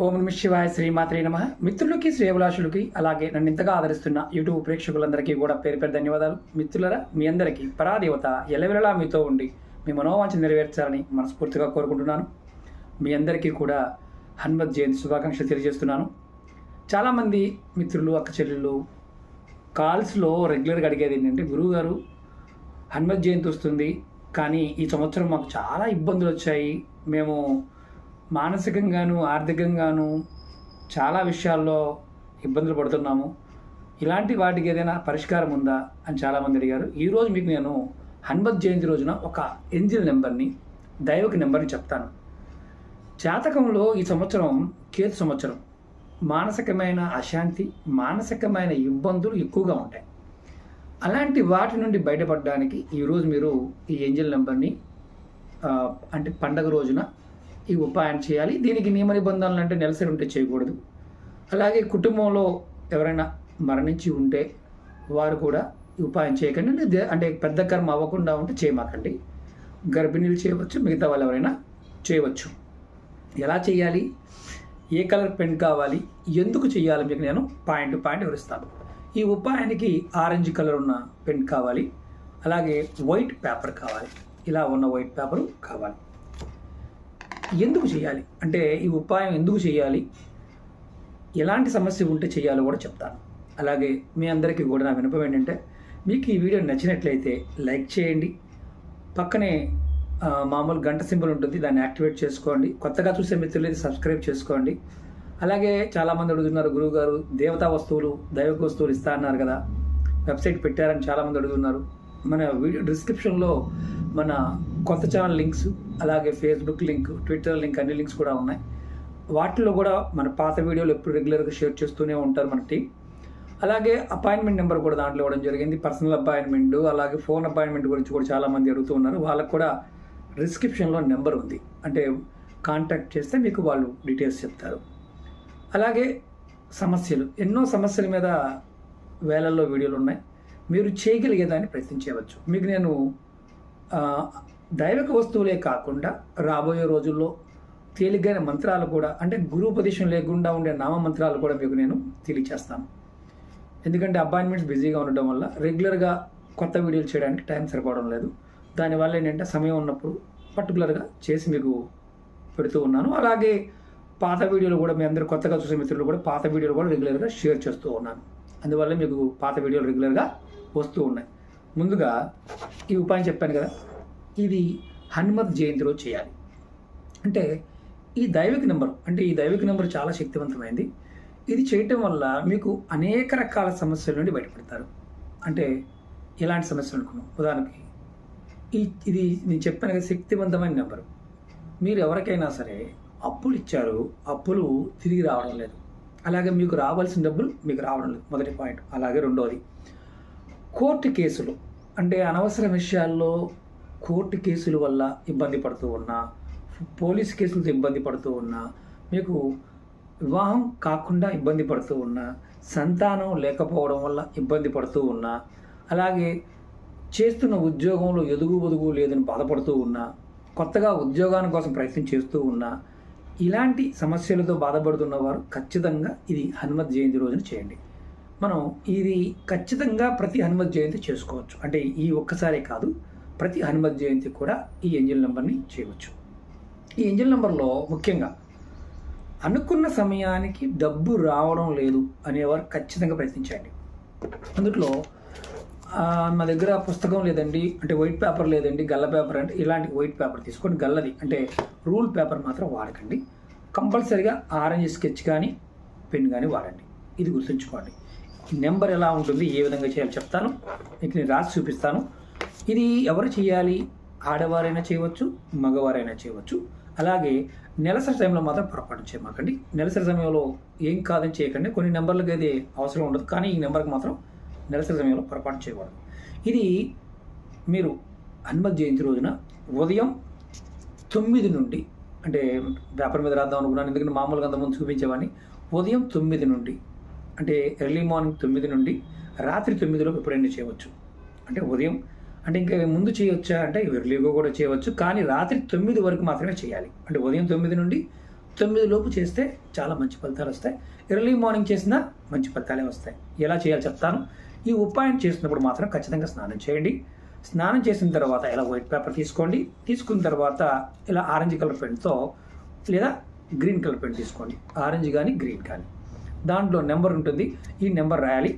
ఓం నమః శివాయ శ్రీమాత్రే నమః. మిత్రులకి శ్రేయభిలాషులకి అలాగే నన్ను ఇంతగా ఆదరిస్తున్న యూట్యూబ్ ప్రేక్షకులందరికీ కూడా పేరు పేరు ధన్యవాదాలు. మిత్రులరా, మీ అందరికీ పరాదేవత ఎల్లవెల్లలా మీతో ఉండి మీ మనోవాంఛ నెరవేర్చాలని మనస్ఫూర్తిగా కోరుకుంటున్నాను. మీ అందరికీ కూడా హనుమత్ జయంతి శుభాకాంక్షలు తెలియజేస్తున్నాను. చాలామంది మిత్రులు, అక్క చెల్లెళ్ళు కాల్స్లో రెగ్యులర్గా అడిగేది ఏంటంటే, గురువుగారు హనుమత్ జయంతి వస్తుంది కానీ ఈ సంవత్సరం మాకు చాలా ఇబ్బందులు వచ్చాయి, మేము మానసికంగాను ఆర్థికంగాను చాలా విషయాల్లో ఇబ్బందులు పడుతున్నాము, ఇలాంటి వాటికి ఏదైనా పరిష్కారం ఉందా అని చాలామంది అడిగారు. ఈరోజు మీకు నేను హనుమత్ జయంతి రోజున ఒక ఏంజిల్ నెంబర్ని, దైవక నెంబర్ని చెప్తాను. జాతకంలో ఈ సంవత్సరం కేతు సంవత్సరం, మానసికమైన అశాంతి, మానసికమైన ఇబ్బందులు ఎక్కువగా ఉంటాయి. అలాంటి వాటి నుండి బయటపడడానికి ఈరోజు మీరు ఈ ఏంజిల్ నెంబర్ని అంటే పండగ రోజున ఈ ఉపాయం చేయాలి. దీనికి నియమ నిబంధనలు అంటే నెలసరి ఉంటే చేయకూడదు. అలాగే కుటుంబంలో ఎవరైనా మరణించి ఉంటే వారు కూడా ఈ ఉపాయం చేయకండి. అంటే పెద్ద కర్మ అవ్వకుండా ఉంటే చేయమాకండి. గర్భిణీలు చేయవచ్చు, మిగతా వాళ్ళు ఎవరైనా చేయవచ్చు. ఎలా చేయాలి, ఏ కలర్ పెన్ కావాలి, ఎందుకు చేయాలి మీకు నేను పాయింట్ టు పాయింట్ వివరిస్తాను. ఈ ఉపాయానికి ఆరెంజ్ కలర్ ఉన్న పెన్ కావాలి, అలాగే వైట్ పేపర్ కావాలి. ఇలా ఉన్న వైట్ పేపరు కావాలి. ఎందుకు చేయాలి అంటే, ఈ ఉపాయం ఎందుకు చేయాలి, ఎలాంటి సమస్య ఉంటే చేయాలో కూడా చెప్తాను. అలాగే మీ అందరికీ కూడా నా వినపం ఏంటంటే, మీకు ఈ వీడియో నచ్చినట్లయితే లైక్ చేయండి, పక్కనే మామూలు గంట సింబల్ ఉంటుంది, దాన్ని యాక్టివేట్ చేసుకోండి. కొత్తగా చూసే మిత్రులు సబ్స్క్రైబ్ చేసుకోండి. అలాగే చాలామంది అడుగుతున్నారు, గురువుగారు దేవతా వస్తువులు, దైవిక వస్తువులు ఇస్తా అన్నారు కదా, వెబ్సైట్ పెట్టారని చాలామంది అడుగుతున్నారు. మన వీడియో డిస్క్రిప్షన్లో మన కొత్త ఛానల్ లింక్స్, అలాగే ఫేస్బుక్ లింక్, ట్విట్టర్ లింక్, అన్ని లింక్స్ కూడా ఉన్నాయి. వాటిలో కూడా మన పాత వీడియోలు ఎప్పుడు రెగ్యులర్గా షేర్ చేస్తూనే ఉంటారు మన టీం. అలాగే అపాయింట్మెంట్ నెంబర్ కూడా దాంట్లో ఇవ్వడం జరిగింది. పర్సనల్ అపాయింట్మెంట్, అలాగే ఫోన్ అపాయింట్మెంట్ గురించి కూడా చాలామంది అడుగుతూ ఉన్నారు. వాళ్ళకు కూడా డిస్క్రిప్షన్లో నెంబర్ ఉంది, అంటే కాంటాక్ట్ చేస్తే మీకు వాళ్ళు డీటెయిల్స్ చెప్తారు. అలాగే సమస్యలు, ఎన్నో సమస్యల మీద వేలల్లో వీడియోలు ఉన్నాయి, మీరు చేయగలిగేదాన్ని ప్రయత్నించవచ్చు. మీకు నేను దైవిక వస్తువులే కాకుండా రాబోయే రోజుల్లో తేలిగ్గానే మంత్రాలు కూడా, అంటే గురుపదేశం లేకుండా ఉండే నామ మంత్రాలు కూడా మీకు నేను తెలియచేస్తాను. ఎందుకంటే అపాయింట్మెంట్స్ బిజీగా ఉండడం వల్ల రెగ్యులర్గా కొత్త వీడియోలు చేయడానికి టైం సరిపోవడం లేదు. దానివల్ల ఏంటంటే సమయం ఉన్నప్పుడు పర్టికులర్గా చేసి మీకు పెడుతూ ఉన్నాను. అలాగే పాత వీడియోలు కూడా, మీ అందరూ కొత్తగా చూసే మిత్రులు కూడా పాత వీడియోలు కూడా రెగ్యులర్గా షేర్ చేస్తూ ఉన్నాను. అందువల్ల మీకు పాత వీడియోలు రెగ్యులర్గా వస్తూ ఉన్నాయి. ముందుగా ఈ ఉపాయం చెప్పాను కదా, ఇది హనుమత్ జయంతి రోజు చేయాలి. అంటే ఈ దైవిక నెంబర్, అంటే ఈ దైవిక నెంబర్ చాలా శక్తివంతమైంది. ఇది చేయటం వల్ల మీకు అనేక రకాల సమస్యల నుండి బయటపడతారు. అంటే ఎలాంటి సమస్యలు అనుకున్నాం, ఉదాహరణకి ఇది నేను చెప్పాను కదా, శక్తివంతమైన నెంబరు. మీరు ఎవరికైనా సరే అప్పులు ఇచ్చారు, అప్పులు తిరిగి రావడం లేదు, అలాగే మీకు రావాల్సిన డబ్బులు మీకు రావడం లేదు, మొదటి పాయింట్. అలాగే రెండవది, కోర్టు కేసులు, అంటే అనవసర విషయాల్లో కోర్టు కేసుల వల్ల ఇబ్బంది పడుతూ ఉన్నా, పోలీసు కేసులతో ఇబ్బంది పడుతూ ఉన్నా, మీకు వివాహం కాకుండా ఇబ్బంది పడుతూ ఉన్నా, సంతానం లేకపోవడం వల్ల ఇబ్బంది పడుతూ ఉన్నా, అలాగే చేస్తున్న ఉద్యోగంలో ఎదుగు లేదని బాధపడుతూ ఉన్నా, కొత్తగా ఉద్యోగాని కోసం ప్రయత్నం చేస్తూ ఉన్నా, ఇలాంటి సమస్యలతో బాధపడుతున్న వారు ఖచ్చితంగా ఇది హనుమత్ జయంతి రోజున చేయండి. మనం ఇది ఖచ్చితంగా ప్రతి హనుమత్ జయంతి చేసుకోవచ్చు. అంటే ఈ ఒక్కసారే కాదు, ప్రతి హనుమత్ జయంతి కూడా ఈ ఏంజిల్ నెంబర్ని చేయవచ్చు. ఈ ఏంజిల్ నెంబర్లో ముఖ్యంగా అనుకున్న సమయానికి డబ్బు రావడం లేదు అనేవారు ఖచ్చితంగా ప్రయత్నించండి. అందులో మా దగ్గర పుస్తకం లేదండి, అంటే వైట్ పేపర్ లేదండి, గల్ల పేపర్ అంటే ఇలాంటి వైట్ పేపర్ తీసుకోండి. గల్లది అంటే రూల్ పేపర్ మాత్రం వాడకండి. కంపల్సరీగా ఆరెంజ్ స్కెచ్ కానీ పెన్ కానీ వాడండి. ఇది గుర్తుంచుకోండి. నెంబర్ ఎలా ఉంటుంది, ఏ విధంగా చేయాలో చెప్తాను, మీకు నేను రాసి చూపిస్తాను. ఇది ఎవరు చేయాలి, ఆడవారైనా చేయవచ్చు, మగవారైనా చేయవచ్చు. అలాగే నెలసరి టైంలో మాత్రం పొరపాటు చేయమాకండి. నెలసరి సమయంలో ఏం కాదని చేయకండి. కొన్ని నెంబర్లకు అయితే అవసరం ఉండదు, కానీ ఈ నెంబర్కి మాత్రం నెలసరి సమయంలో పొరపాటు చేయకూడదు. ఇది మీరు హనుమత్ జయంతి రోజున ఉదయం 9 నుండి, అంటే పేపర్ మీద రాద్దాం అనుకున్నాను, ఎందుకంటే మామూలుగా అంతకుముందు చూపించేవాడిని. ఉదయం 9 నుండి, అంటే ఎర్లీ మార్నింగ్ 9 నుండి రాత్రి 9లోపు ఎప్పుడైనా చేయవచ్చు. అంటే ఉదయం అంటే ఇంకా ముందు చేయవచ్చా అంటే ఎర్లీగా కూడా చేయవచ్చు, కానీ రాత్రి 9 వరకు మాత్రమే చేయాలి. అంటే ఉదయం 9 నుండి 9 లోపు చేస్తే చాలా మంచి ఫలితాలు వస్తాయి. ఎర్లీ మార్నింగ్ చేసినా మంచి ఫలితాలే వస్తాయి. ఎలా చేయాలో చెప్తాను. ఈ ఉపాయం చేసినప్పుడు మాత్రం ఖచ్చితంగా స్నానం చేయండి. స్నానం చేసిన తర్వాత ఇలా వైట్ పేపర్ తీసుకోండి. తీసుకున్న తర్వాత ఇలా ఆరెంజ్ కలర్ పెన్తో లేదా గ్రీన్ కలర్ పెన్ తీసుకోండి. ఆరెంజ్ కానీ గ్రీన్ కానీ, దాంట్లో నెంబర్ ఉంటుంది. ఈ నెంబర్ రాయాలి.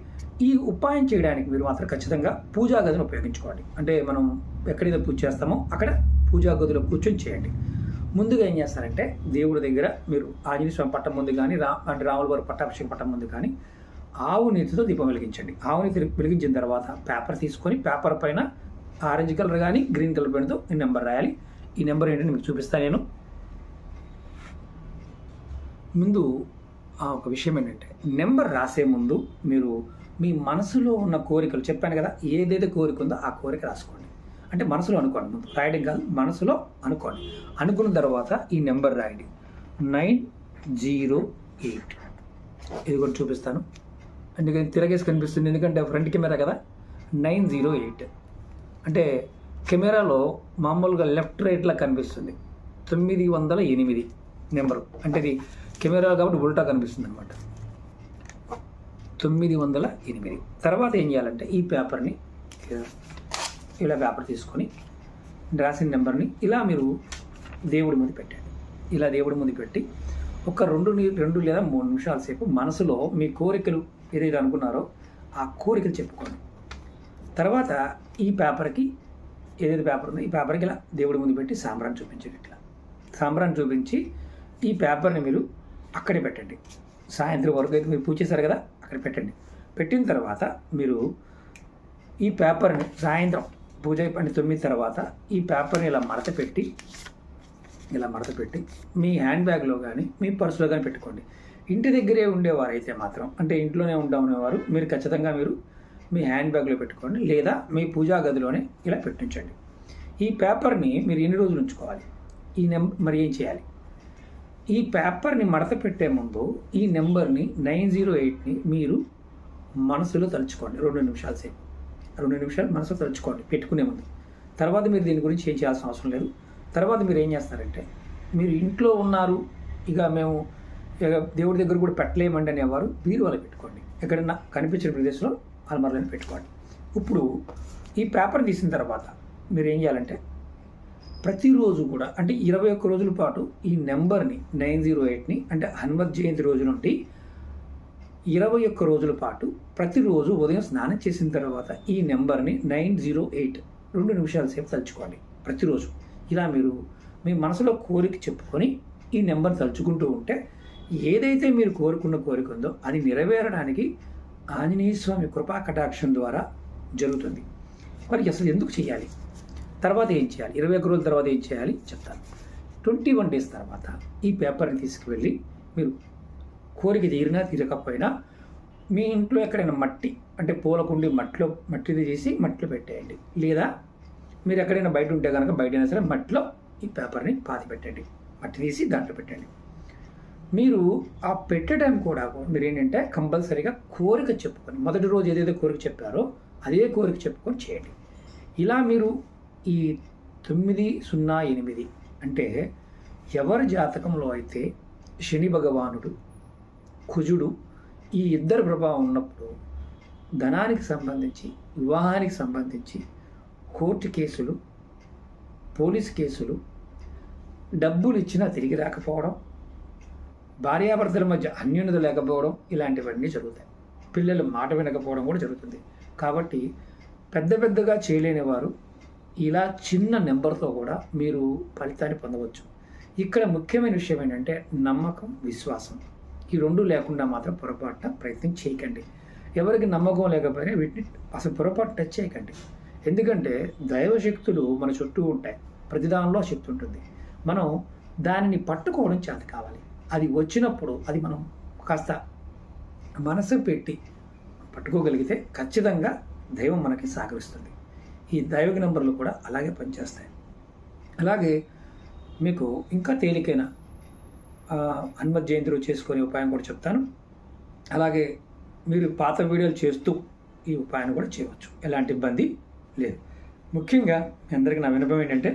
ఈ ఉపాయం చేయడానికి మీరు మాత్రం ఖచ్చితంగా పూజా గదిని ఉపయోగించుకోండి. అంటే మనం ఎక్కడైతే పూజ చేస్తామో అక్కడ పూజా గదిలో కూర్చొని చేయండి. ముందుగా ఏం చేస్తారంటే దేవుడి దగ్గర మీరు ఆంజనేయ స్వామి పట్టం ముందు కానీ అంటే రాముల వారి పట్టాభిషేకం పట్టం ముందు కానీ ఆవు నీతితో దీపం వెలిగించండి. ఆవు నీతి వెలిగించిన తర్వాత పేపర్ తీసుకొని పేపర్ పైన ఆరెంజ్ కలర్ కానీ గ్రీన్ కలర్ పెన్తో ఈ నెంబర్ రాయాలి. ఈ నెంబర్ ఏంటంటే మీకు చూపిస్తాను నేను. ముందు ఒక విషయం ఏంటంటే నెంబర్ రాసే ముందు మీరు మీ మనసులో ఉన్న కోరికలు చెప్పాను కదా, ఏదైతే కోరిక ఉందో ఆ కోరిక రాసుకోండి. అంటే మనసులో అనుకోండి, ముందు రాయడం కాదు, మనసులో అనుకోండి. అనుకున్న తర్వాత ఈ నెంబర్ రాయండి 908. ఇది కూడా చూపిస్తాను. అందుకని తిరగేసి కనిపిస్తుంది, ఎందుకంటే ఫ్రంట్ కెమెరా కదా. 908 అంటే కెమెరాలో మామూలుగా లెఫ్ట్ రైట్లా కనిపిస్తుంది. 908 నెంబరు, అంటే ఇది కెమెరా కాబట్టి ఉల్టా కనిపిస్తుంది అనమాట. 908. తర్వాత ఏం చేయాలంటే ఈ పేపర్ని ఇలా పేపర్ తీసుకొని రాసిన నెంబర్ని ఇలా మీరు దేవుడి ముందు పెట్టండి. ఇలా దేవుడి ముందు పెట్టి ఒక 2 లేదా 3 నిమిషాల సేపు మనసులో మీ కోరికలు ఏదైతే అనుకున్నారో ఆ కోరికలు చెప్పుకోండి. తర్వాత ఈ పేపర్కి ఏదైతే పేపర్ ఉందో ఈ పేపర్కి ఇలా దేవుడి ముందు పెట్టి సాంబ్రాన్ని చూపించండి. ఇట్లా సాంబ్రాన్ని చూపించి ఈ పేపర్ని మీరు అక్కడే పెట్టండి. సాయంత్రం వరకు అయితే మీరు పూజ చేశారు కదా, అక్కడ పెట్టండి. పెట్టిన తర్వాత మీరు ఈ పేపర్ని సాయంత్రం పూజ అయిపోయిన 9 తర్వాత ఈ పేపర్ని ఇలా మడత పెట్టి మీ హ్యాండ్ బ్యాగ్లో కానీ మీ పర్సులో కానీ పెట్టుకోండి. ఇంటి దగ్గరే ఉండేవారైతే మాత్రం, అంటే ఇంట్లోనే ఉండేవారు మీరు ఖచ్చితంగా మీరు మీ హ్యాండ్ బ్యాగ్లో పెట్టుకోండి, లేదా మీ పూజా గదిలోనే ఇలా పెట్టించండి. ఈ పేపర్ని మీరు ఎన్ని రోజులు ఉంచుకోవాలి, మరి ఏం చేయాలి? ఈ పేపర్ని మడత పెట్టే ముందు ఈ నెంబర్ని 908ని మీరు మనసులో తలుచుకోండి. 2 నిమిషాల సేపు 2 నిమిషాలు మనసులో తలుచుకోండి పెట్టుకునే ముందు. తర్వాత మీరు దీని గురించి ఏం చేయాల్సిన అవసరం లేదు. తర్వాత మీరు ఏం చేస్తారంటే, మీరు ఇంట్లో ఉన్నారు, ఇక మేము దేవుడి దగ్గర కూడా పెట్టలేమండి అనేవారు బీరువాలో పెట్టుకోండి. ఎక్కడన్నా కనిపించిన ప్రదేశంలో అల్మారాలను పెట్టుకోండి. ఇప్పుడు ఈ పేపర్ తీసిన తర్వాత మీరు ఏం చేయాలంటే ప్రతిరోజు కూడా, అంటే 21 రోజుల పాటు ఈ నెంబర్ని 908ని, అంటే హనుమత్ జయంతి రోజు నుండి 21 రోజుల పాటు ప్రతిరోజు ఉదయం స్నానం చేసిన తర్వాత ఈ నెంబర్ని 908 2 నిమిషాల సేపు తలుచుకోండి ప్రతిరోజు. ఇలా మీరు మీ మనసులో కోరిక చెప్పుకొని ఈ నెంబర్ తలుచుకుంటూ ఉంటే ఏదైతే మీరు కోరుకున్న కోరిక ఉందో అది నెరవేరడానికి ఆంజనేయ స్వామి కృపా కటాక్షం ద్వారా జరుగుతుంది. మరి అసలు ఎందుకు చేయాలి, తర్వాత ఏం చేయాలి, 21 రోజుల తర్వాత ఏం చేయాలి చెప్తాను. 21 డేస్ తర్వాత ఈ పేపర్ని తీసుకువెళ్ళి మీరు కోరిక తీరకపోయినా మీ ఇంట్లో ఎక్కడైనా మట్టి, అంటే పూలకుండి మట్టిది చేసి మట్టిలో పెట్టేయండి. లేదా మీరు ఎక్కడైనా బయట ఉంటే కనుక బయటైనా సరే మట్టిలో ఈ పేపర్ని పాతి పెట్టండి, మట్టి తీసి దాంట్లో పెట్టండి. మీరు ఆ పెట్టడం కూడా మీరు ఏంటంటే కంపల్సరీగా కోరిక చెప్పుకొని, మొదటి రోజు ఏదైతే కోరిక చెప్పారో అదే కోరిక చెప్పుకొని చేయండి. ఇలా మీరు ఈ 908 అంటే ఎవరి జాతకంలో అయితే శని భగవానుడు, కుజుడు ఈ ఇద్దరు ప్రభావం ఉన్నప్పుడు ధనానికి సంబంధించి, వివాహానికి సంబంధించి కోర్టు కేసులు, పోలీస్ కేసులు, డబ్బులు ఇచ్చినా తిరిగి రాకపోవడం, భార్యాభర్తల మధ్య అన్యోన్యత లేకపోవడం, ఇలాంటివన్నీ జరుగుతాయి. పిల్లలు మాట వినకపోవడం కూడా జరుగుతుంది. కాబట్టి పెద్దగా చేయలేని వారు ఇలా చిన్న నెంబర్తో కూడా మీరు ఫలితాన్ని పొందవచ్చు. ఇక్కడ ముఖ్యమైన విషయం ఏంటంటే నమ్మకం, విశ్వాసం. ఈ 2 లేకుండా మాత్రం పొరపాటున ప్రయత్నం చేయకండి. ఎవరికి నమ్మకం లేకపోయినా వీటిని అసలు పొరపాటు టచ్ చేయకండి. ఎందుకంటే దైవశక్తులు మన చుట్టూ ఉంటాయి, ప్రతి దానిలో శక్తి ఉంటుంది. మనం దానిని పట్టుకోవడం చేత కావాలి. అది వచ్చినప్పుడు అది మనం కాస్త మనసు పెట్టి పట్టుకోగలిగితే ఖచ్చితంగా దైవం మనకి సహకరిస్తుంది. ఈ దైవిక నంబర్లు కూడా అలాగే పనిచేస్తాయి. అలాగే మీకు ఇంకా తేలికైన హనుమత్ జయంతి రోజు చేసుకునే ఉపాయం కూడా చెప్తాను. అలాగే మీరు పాత వీడియోలు చేస్తూ ఈ ఉపాయాన్ని కూడా చేయవచ్చు, ఎలాంటి ఇబ్బంది లేదు. ముఖ్యంగా మీ అందరికీ నా విన్నపం ఏంటంటే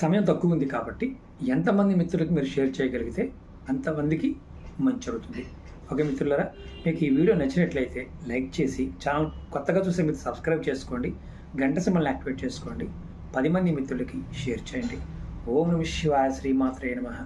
సమయం తక్కువ ఉంది కాబట్టి ఎంతమంది మిత్రులకు మీరు షేర్ చేయగలిగితే అంతమందికి మంచి జరుగుతుంది. ఓకే మిత్రులారా, మీకు ఈ వీడియో నచ్చినట్లయితే లైక్ చేసి ఛానల్ కొత్తగా చూసే మీరు సబ్స్క్రైబ్ చేసుకోండి, గంట సింబల్ని యాక్టివేట్ చేసుకోండి, 10 మంది మిత్రులకి షేర్ చేయండి. ఓం నమః శివాయ, శ్రీమాత్రే నమః.